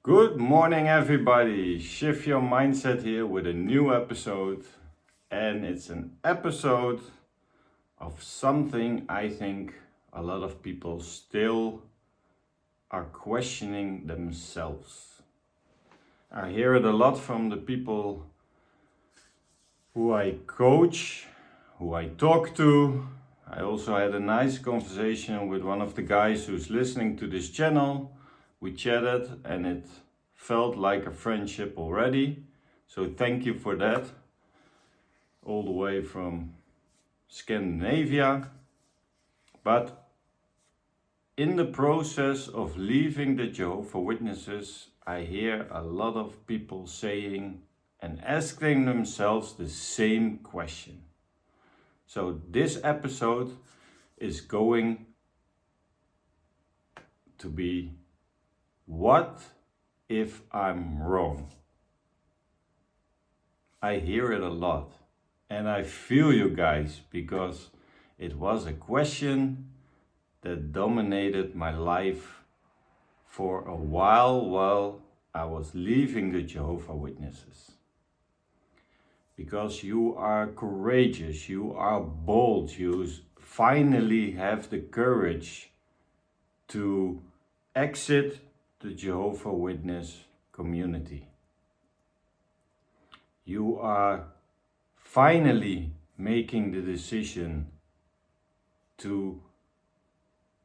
Good morning, everybody. Shift your mindset here with a new episode, and it's an episode of something I think a lot of people still are questioning themselves. I hear it a lot from the people who I coach, who I talk to. I also had a nice conversation with one of the guys who's listening to this channel. We chatted and it felt like a friendship already. So thank you for that. All the way from Scandinavia. But in the process of leaving the Jehovah's Witnesses, I hear a lot of people saying and asking themselves the same question. So this episode is going to be, what if I'm wrong? I hear it a lot and I feel you guys, because it was a question that dominated my life for a while I was leaving the Jehovah's Witnesses. Because you are courageous, you are bold, you finally have the courage to exit the Jehovah's Witness community. You are finally making the decision to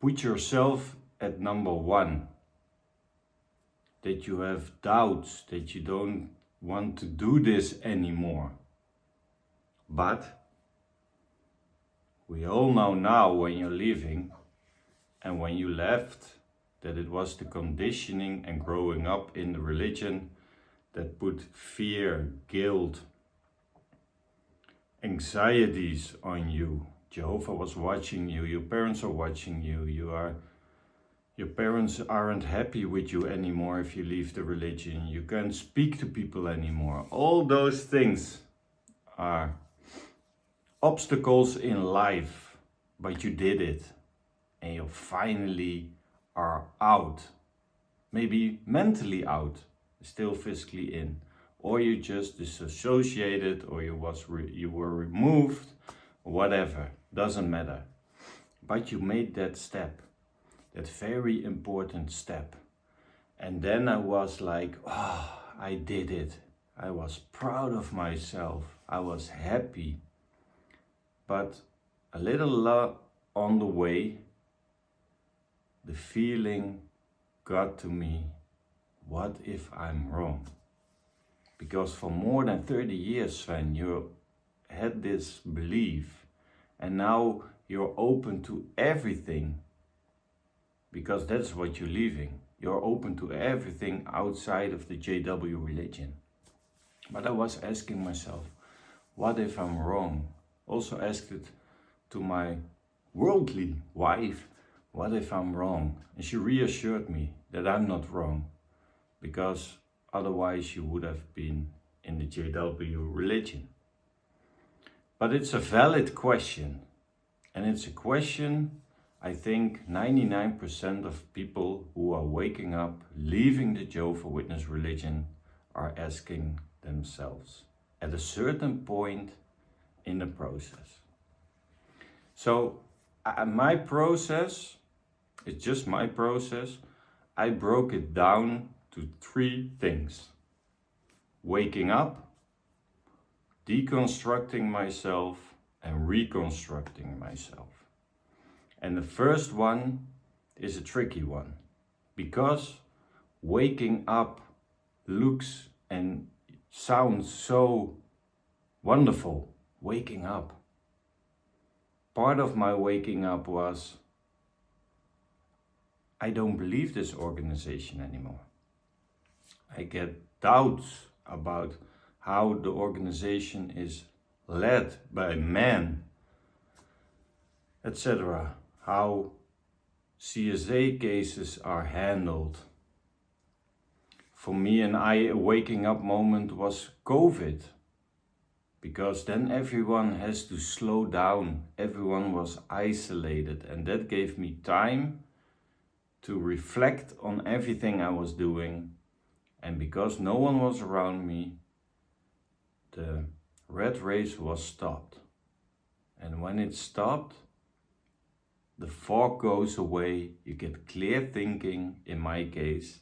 put yourself at number one. That you have doubts, that you don't want to do this anymore. But we all know now, when you're leaving and when you left, that it was the conditioning and growing up in the religion that put fear, guilt, anxieties on you. Jehovah was watching you, your parents are watching you, your parents aren't happy with you anymore if you leave the religion, you can't speak to people anymore. All those things are obstacles in life, but you did it and you finally are out. Maybe mentally out, still physically in, or you just disassociated, or you were removed, whatever, doesn't matter. But you made that step, that very important step. And then I was like, oh, I did it. I was proud of myself. I was happy. But a little on the way, the feeling got to me, what if I'm wrong? Because for more than 30 years, Sven, you had this belief, and now you're open to everything, because that's what you're leaving. You're open to everything outside of the JW religion. But I was asking myself, what if I'm wrong? Also asked it to my worldly wife, what if I'm wrong? And she reassured me that I'm not wrong, because otherwise you would have been in the JW religion. But it's a valid question, and it's a question I think 99% of people who are waking up, leaving the Jehovah's Witness religion, are asking themselves at a certain point in the process. So my process, it's just my process, I broke it down to 3 things. Waking up, deconstructing myself, and reconstructing myself. And the first one is a tricky one, because waking up looks and sounds so wonderful. Waking up. Part of my waking up was, I don't believe this organization anymore. I get doubts about how the organization is led by men, etc. How CSA cases are handled. For me and I, a waking up moment was COVID. Because then everyone has to slow down. Everyone was isolated, and that gave me time to reflect on everything I was doing, And because no one was around me, the rat race was stopped. And when it stopped, the fog goes away, you get clear thinking. In my case,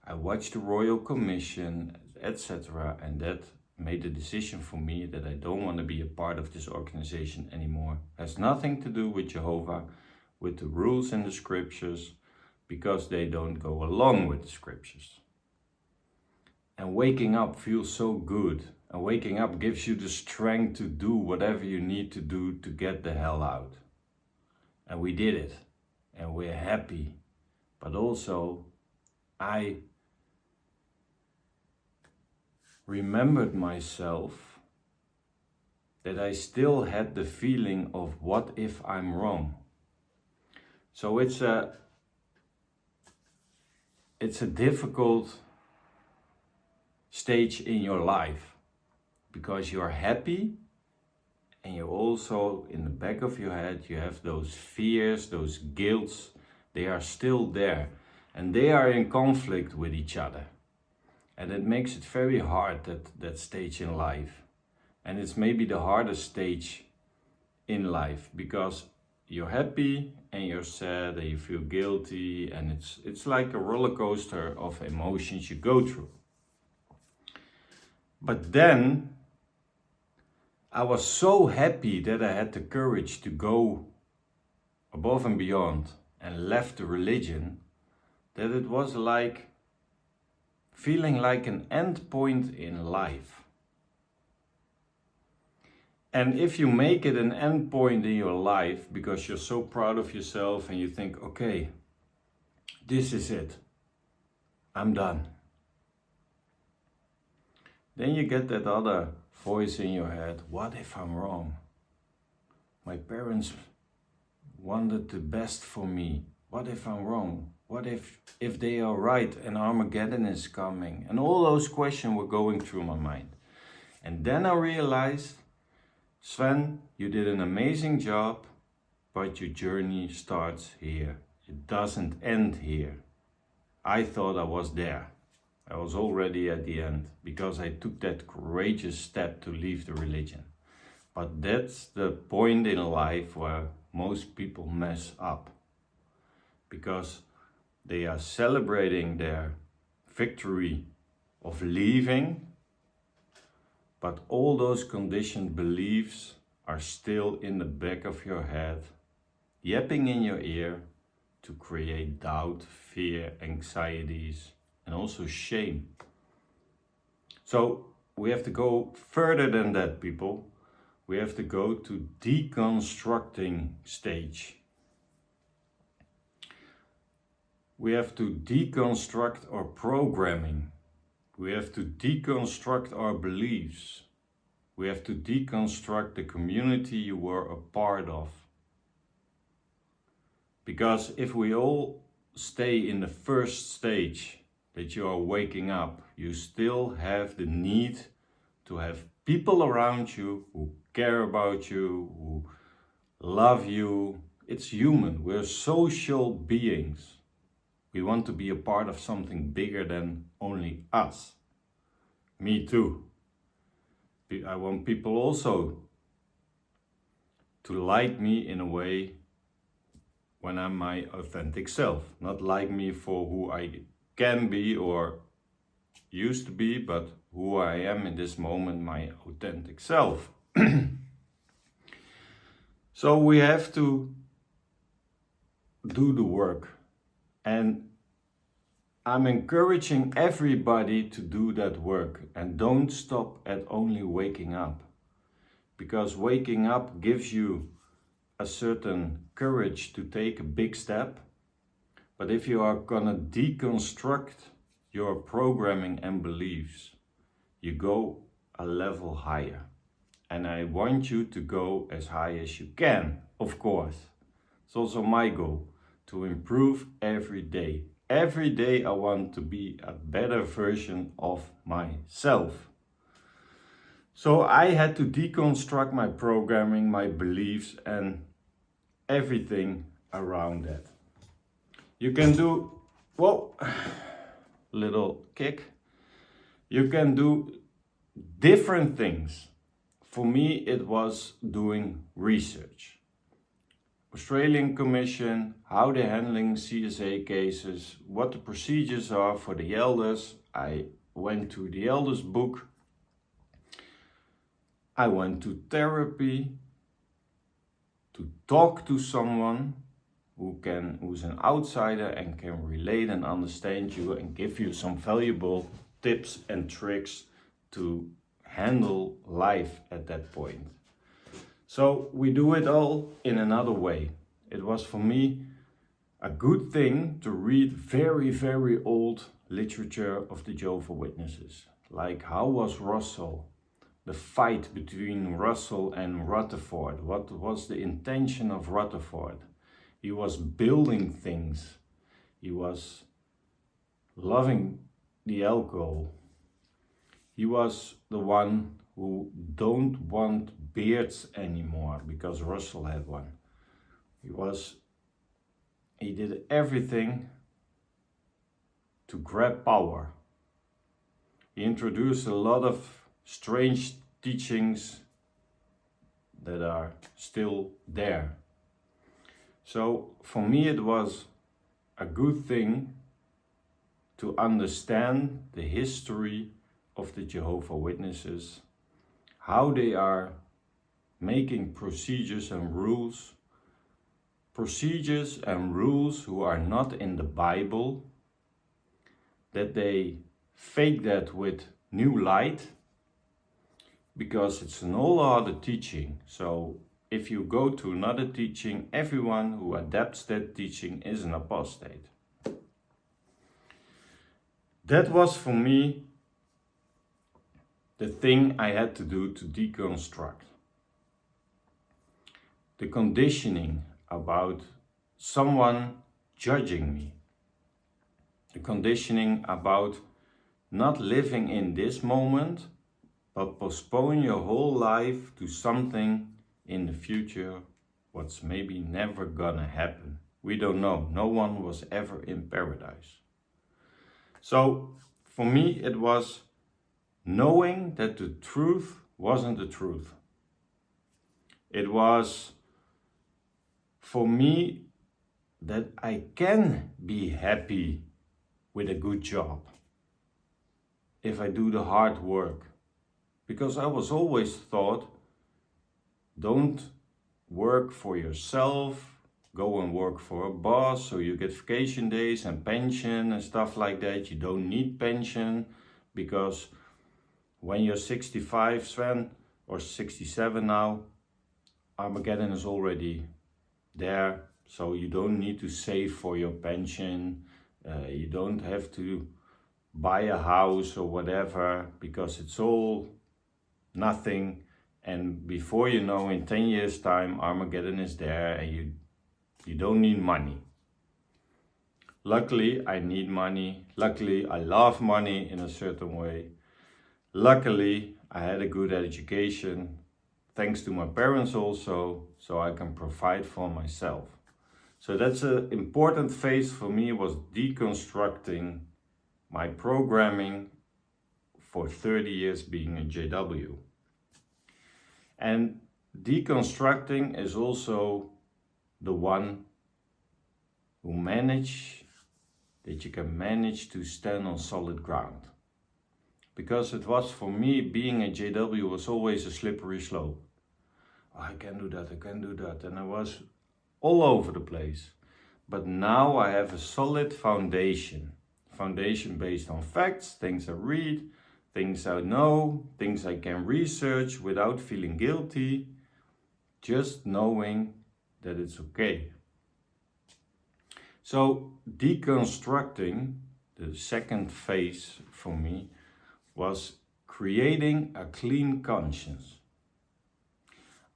I watched the Royal Commission, etc. And that made the decision for me that I don't want to be a part of this organization anymore. It has nothing to do with Jehovah, with the rules in the scriptures, because they don't go along with the scriptures. And waking up feels so good. And waking up gives you the strength to do whatever you need to do to get the hell out. And we did it. And we're happy. But also, I remembered myself that I still had the feeling of what if I'm wrong. So it's a difficult stage in your life, because you're happy and you also, in the back of your head, you have those fears, those guilts. They are still there and they are in conflict with each other. And it makes it very hard, that stage in life. And it's maybe the hardest stage in life, because you're happy and you're sad and you feel guilty, and it's like a roller coaster of emotions you go through. But then I was so happy that I had the courage to go above and beyond and left the religion, that it was like feeling like an end point in life. And if you make it an end point in your life because you're so proud of yourself and you think, okay, this is it, I'm done. Then you get that other voice in your head, what if I'm wrong? My parents wanted the best for me. What if I'm wrong? What if they are right and Armageddon is coming? And all those questions were going through my mind. And then I realized, Sven, you did an amazing job, but your journey starts here. It doesn't end here. I thought I was there. I was already at the end because I took that courageous step to leave the religion. But that's the point in life where most people mess up, because they are celebrating their victory of leaving, but all those conditioned beliefs are still in the back of your head, yapping in your ear to create doubt, fear, anxieties, and also shame. So we have to go further than that, people. We have to go to deconstructing stage. We have to deconstruct our programming. We have to deconstruct our beliefs. We have to deconstruct the community you were a part of. Because if we all stay in the first stage, that you are waking up, you still have the need to have people around you who care about you, who love you. It's human. We're social beings. We want to be a part of something bigger than only us. Me too. I want people also to like me in a way when I'm my authentic self. Not like me for who I can be or used to be, but who I am in this moment, my authentic self. So we have to do the work. And I'm encouraging everybody to do that work, and don't stop at only waking up. Because waking up gives you a certain courage to take a big step. But if you are gonna deconstruct your programming and beliefs, you go a level higher. And I want you to go as high as you can, of course. It's also my goal, to improve every day. Every day I want to be a better version of myself. So I had to deconstruct my programming, my beliefs, and everything around that. You can do, well, little kick. You can do different things. For me, it was doing research. Australian Commission, how they're handling CSA cases, what the procedures are for the elders. I went to the elders book. I went to therapy to talk to someone who's an outsider and can relate and understand you and give you some valuable tips and tricks to handle life at that point. So we do it all in another way. It was for me a good thing to read very, very old literature of the Jehovah's Witnesses. Like, how was Russell? The fight between Russell and Rutherford. What was the intention of Rutherford? He was building things. He was loving the alcohol. He was the one who don't want beards anymore because Russell had one. He did everything to grab power. He introduced a lot of strange teachings that are still there. So for me it was a good thing to understand the history of the Jehovah's Witnesses, how they are making procedures and rules who are not in the Bible, that they fake that with new light, because it's an all other teaching. So if you go to another teaching, everyone who adapts that teaching is an apostate. That was for me the thing I had to do to deconstruct. The conditioning about someone judging me. The conditioning about not living in this moment, but postpone your whole life to something in the future, what's maybe never gonna happen. We don't know. No one was ever in paradise. So for me it was knowing that the truth wasn't the truth. It was for me that I can be happy with a good job if I do the hard work. Because I was always thought, don't work for yourself, go and work for a boss so you get vacation days and pension and stuff like that. You don't need pension because when you're 65, Sven, or 67 now, Armageddon is already there. So you don't need to save for your pension. You don't have to buy a house or whatever because it's all nothing. And before you know, in 10 years time, Armageddon is there and you don't need money. Luckily, I need money. Luckily, I love money in a certain way. Luckily, I had a good education, thanks to my parents also, so I can provide for myself. So that's an important phase for me, was deconstructing my programming for 30 years being a JW. And deconstructing is also the one who that you can manage to stand on solid ground. Because it was, for me, being a JW was always a slippery slope. Oh, I can do that, and I was all over the place. But now I have a solid foundation based on facts, things I read, things I know, things I can research without feeling guilty, just knowing that it's okay. So deconstructing, the second phase for me, was creating a clean conscience.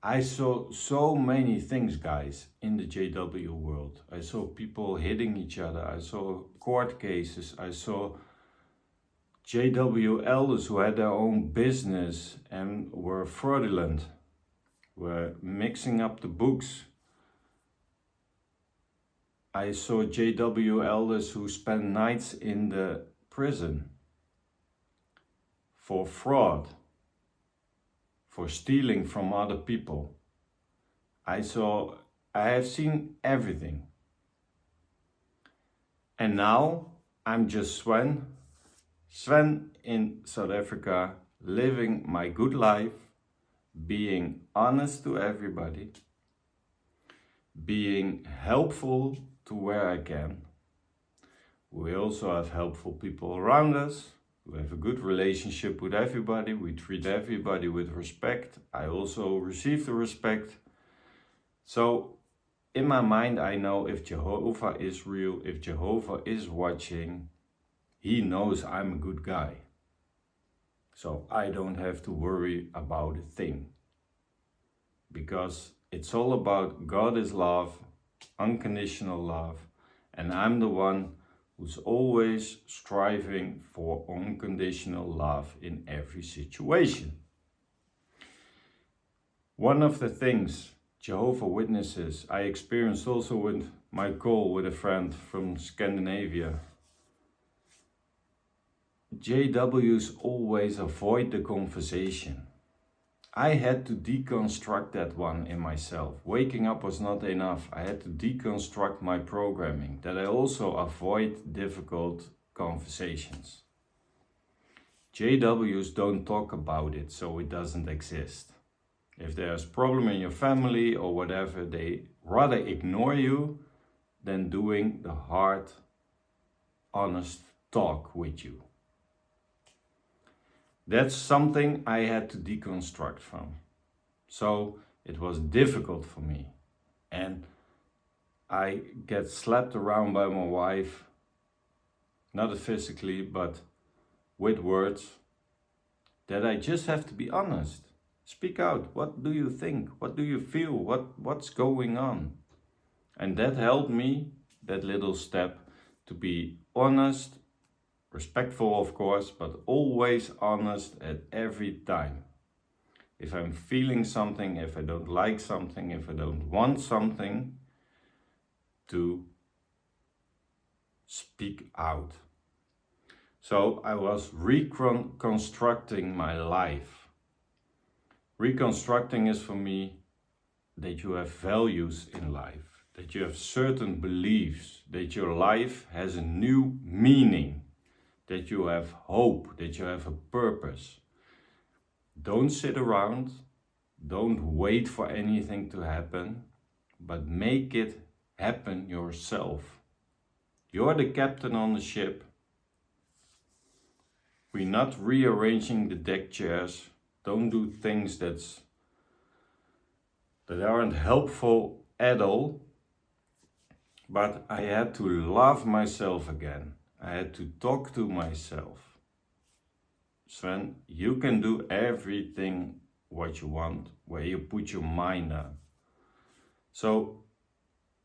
I saw so many things, guys, in the JW world. I saw people hitting each other. I saw court cases. I saw JW elders who had their own business and were fraudulent, were mixing up the books. I saw JW elders who spent nights in the prison, for fraud, for stealing from other people. I have seen everything. And now I'm just Sven in South Africa, living my good life, being honest to everybody, being helpful to where I can. We also have helpful people around us. We have a good relationship with everybody. We treat everybody with respect. I also receive the respect. So in my mind, I know if Jehovah is real, if Jehovah is watching, he knows I'm a good guy. So I don't have to worry about a thing. Because it's all about God is love, unconditional love, and I'm the one who's always striving for unconditional love in every situation. One of the things, Jehovah's Witnesses, I experienced also with my call with a friend from Scandinavia. JWs always avoid the conversation. I had to deconstruct that one in myself. Waking up was not enough. I had to deconstruct my programming, that I also avoid difficult conversations. JWs don't talk about it, so it doesn't exist. If there's a problem in your family or whatever, they rather ignore you than doing the hard, honest talk with you. That's something I had to deconstruct from. So it was difficult for me. And I get slapped around by my wife, not physically, but with words, that I just have to be honest. Speak out. What do you think? What do you feel? What's going on? And that helped me, that little step, to be honest, respectful of course, but always honest at every time. If I'm feeling something, if I don't like something, if I don't want something, to speak out. So I was reconstructing my life. Reconstructing is for me that you have values in life, that you have certain beliefs, that your life has a new meaning, that you have hope, that you have a purpose. Don't sit around, don't wait for anything to happen, but make it happen yourself. You're the captain on the ship. We're not rearranging the deck chairs. Don't do things that aren't helpful at all. But I had to love myself again. I had to talk to myself. Sven, you can do everything what you want, where you put your mind on. So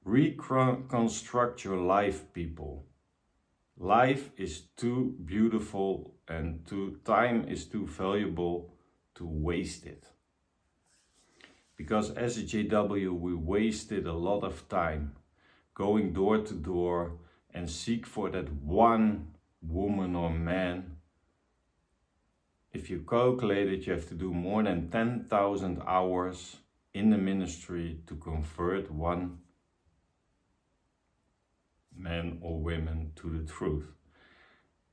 reconstruct your life, people. Life is too beautiful and time is too valuable to waste it. Because as a JW, we wasted a lot of time going door to door and seek for that one woman or man. If you calculate it, you have to do more than 10,000 hours in the ministry to convert one man or women to the truth.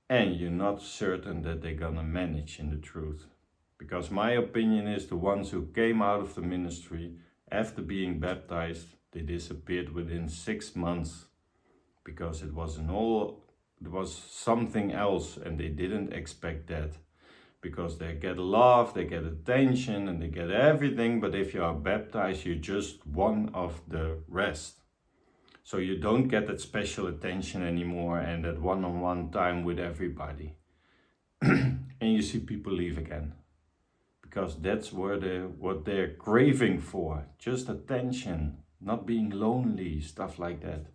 And you're not certain that they're gonna manage in the truth. Because my opinion is the ones who came out of the ministry after being baptized, they disappeared within 6 months. Because it was something else and they didn't expect that. Because they get love, they get attention and they get everything, but if you are baptized, you're just one of the rest. So you don't get that special attention anymore and that one-on-one time with everybody. And you see people leave again. Because that's what they're craving for. Just attention, not being lonely, stuff like that.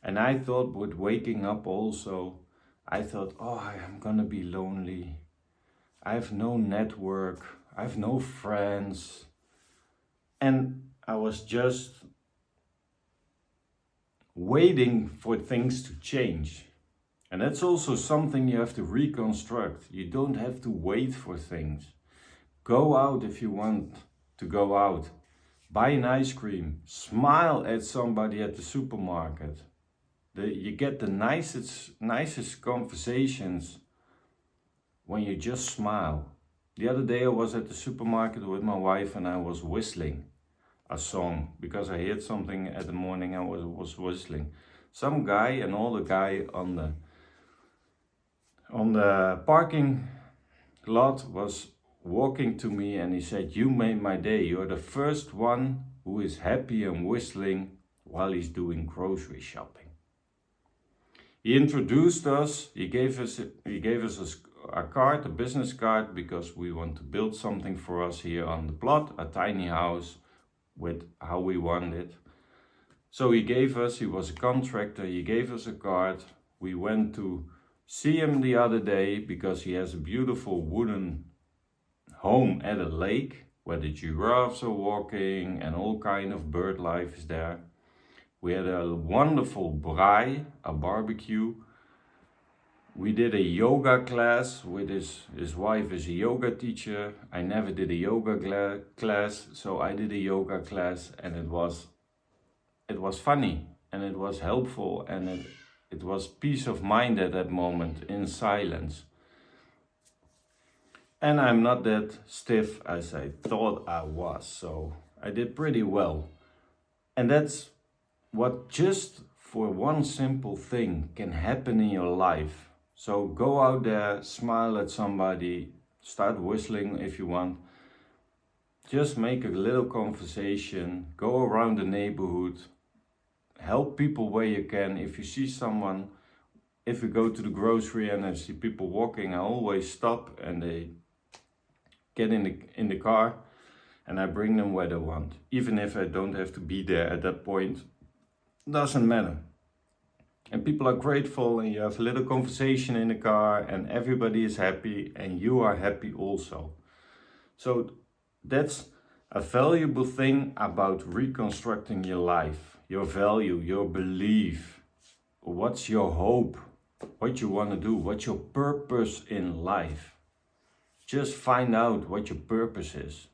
And I thought with waking up also, I thought, oh, I'm gonna be lonely. I have no network, I have no friends. And I was just waiting for things to change. And that's also something you have to reconstruct. You don't have to wait for things. Go out if you want to go out. Buy an ice cream. Smile at somebody at the supermarket. You get the nicest conversations when you just smile. The other day I was at the supermarket with my wife and I was whistling a song because I heard something at the morning. I was whistling. Some guy, an older guy on the parking lot, was walking to me and he said, "You made my day. You're the first one who is happy and whistling while he's doing grocery shopping." He introduced us. He gave us a card, a business card, because we want to build something for us here on the plot, a tiny house with how we want it. So he was a contractor, he gave us a card. We went to see him the other day because he has a beautiful wooden home at a lake where the giraffes are walking and all kind of bird life is there. We had a wonderful braai, a barbecue. We did a yoga class with his wife is a yoga teacher. I never did a yoga class, so I did a yoga class, and it was funny and it was helpful, and it was peace of mind at that moment in silence. And I'm not that stiff as I thought I was, so I did pretty well. And that's what just for one simple thing can happen in your life. So go out there, smile at somebody, start whistling if you want. Just make a little conversation, go around the neighborhood, help people where you can. If you see someone, if you go to the grocery and I see people walking, I always stop and they get in the car and I bring them where they want. Even if I don't have to be there at that point, doesn't matter. And people are grateful and you have a little conversation in the car and everybody is happy and you are happy also. So that's a valuable thing about reconstructing your life, your value, your belief. What's your hope? What you want to do? What's your purpose in life? Just find out what your purpose is.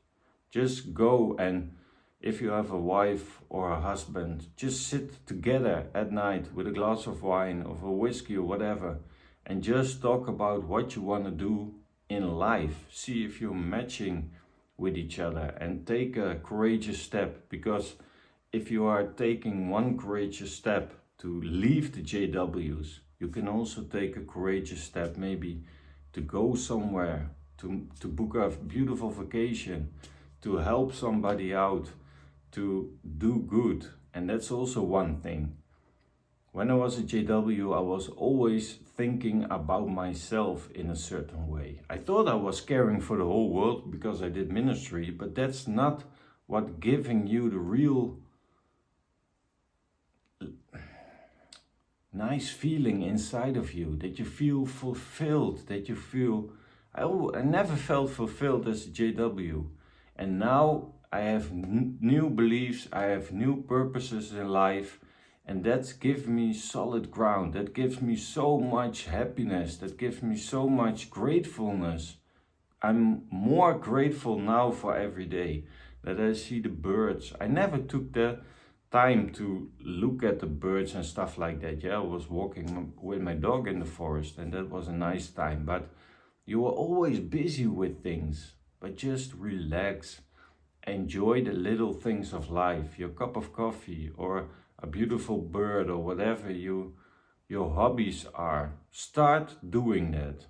Just go, and if you have a wife or a husband, just sit together at night with a glass of wine or a whiskey or whatever and just talk about what you want to do in life. See if you're matching with each other and take a courageous step, because if you are taking one courageous step to leave the JWs, you can also take a courageous step maybe to go somewhere, to book a beautiful vacation, to help somebody out, to do good. And that's also one thing. When I was a JW, I was always thinking about myself in a certain way. I thought I was caring for the whole world because I did ministry, but that's not what giving you the real nice feeling inside of you, that you feel fulfilled, that you feel... I never felt fulfilled as a JW. And now I have new beliefs, I have new purposes in life, and that gives me solid ground. That gives me so much happiness, that gives me so much gratefulness. I'm more grateful now for every day that I see the birds. I never took the time to look at the birds and stuff like that. Yeah, I was walking with my dog in the forest and that was a nice time, but you are always busy with things. But just relax, enjoy the little things of life, your cup of coffee or a beautiful bird or whatever your hobbies are. Start doing that.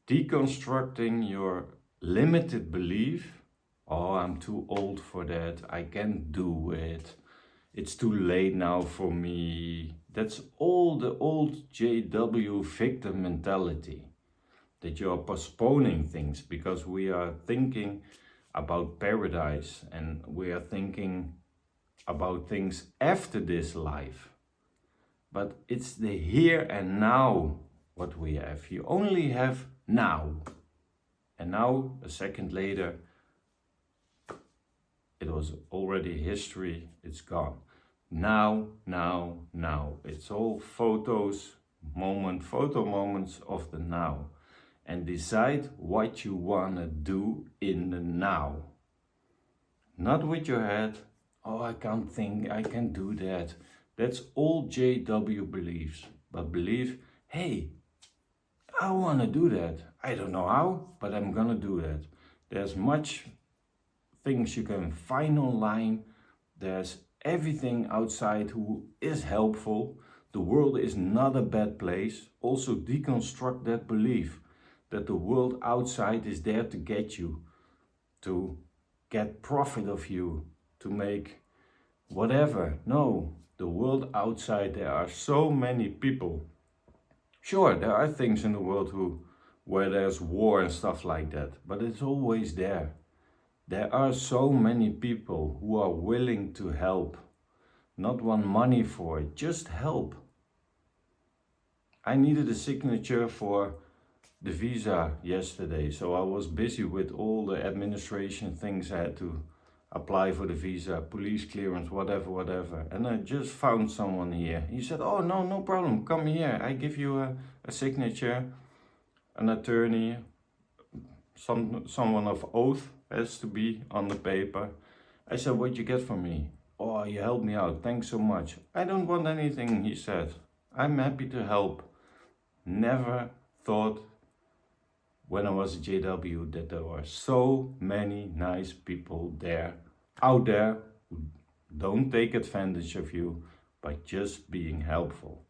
Deconstructing your limited belief. Oh, I'm too old for that, I can't do it, it's too late now for me. That's all the old JW victim mentality. That you are postponing things because we are thinking about paradise and we are thinking about things after this life. But it's the here and now what we have. You only have now. And now, a second later, it was already history, it's gone. Now. It's all photos, moment, photo moments of the now, and decide what you want to do in the now. Not with your head, oh, I can't think, I can do that. That's all JW beliefs. But believe, hey, I want to do that. I don't know how, but I'm gonna do that. There's much things you can find online. There's everything outside who is helpful. The world is not a bad place. Also deconstruct that belief that the world outside is there to get you, to get profit of you, to make whatever. No, the world outside, there are so many people. Sure, there are things in the world where there's war and stuff like that, but it's always there. There are so many people who are willing to help, not want money for it, just help. I needed a signature for the visa yesterday, so I was busy with all the administration things I had to apply for the visa, police clearance, whatever. And I just found someone here. He said, oh, no problem, come here. I give you a signature, an attorney, someone of oath has to be on the paper. I said, what'd you get from me? Oh, you helped me out, thanks so much. I don't want anything, he said. I'm happy to help. Never thought when I was a JW that there were so many nice people out there who don't take advantage of you by just being helpful.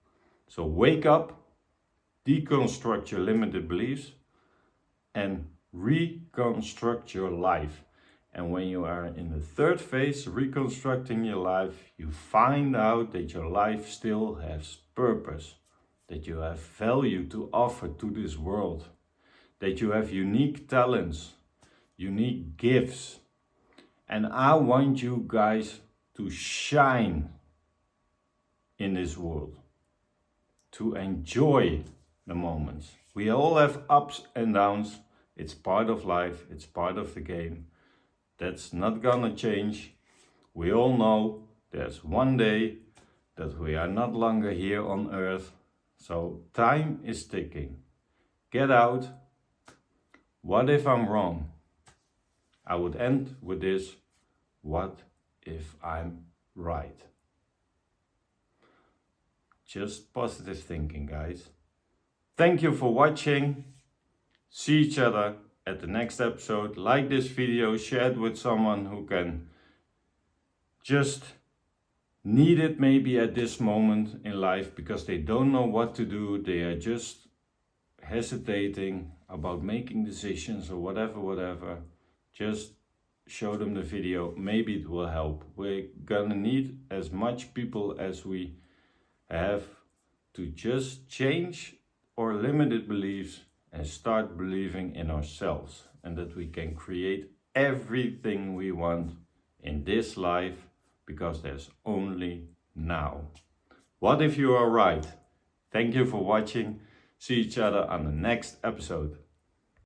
So wake up, deconstruct your limited beliefs and reconstruct your life. And when you are in the third phase, reconstructing your life, you find out that your life still has purpose, that you have value to offer to this world, that you have unique talents, unique gifts. And I want you guys to shine in this world, to enjoy the moments. We all have ups and downs. It's part of life, it's part of the game. That's not gonna change. We all know there's one day that we are not longer here on earth. So time is ticking. Get out. What if I'm wrong? I would end with this. What if I'm right? Just positive thinking, guys. Thank you for watching. See each other at the next episode. Like this video, share it with someone who can just need it maybe at this moment in life because they don't know what to do. They are just hesitating about making decisions or whatever. Just show them the video. Maybe it will help. We're gonna need as much people as we have to just change our limited beliefs and start believing in ourselves and that we can create everything we want in this life because there's only now. What if you are right? Thank you for watching. See each other on the next episode.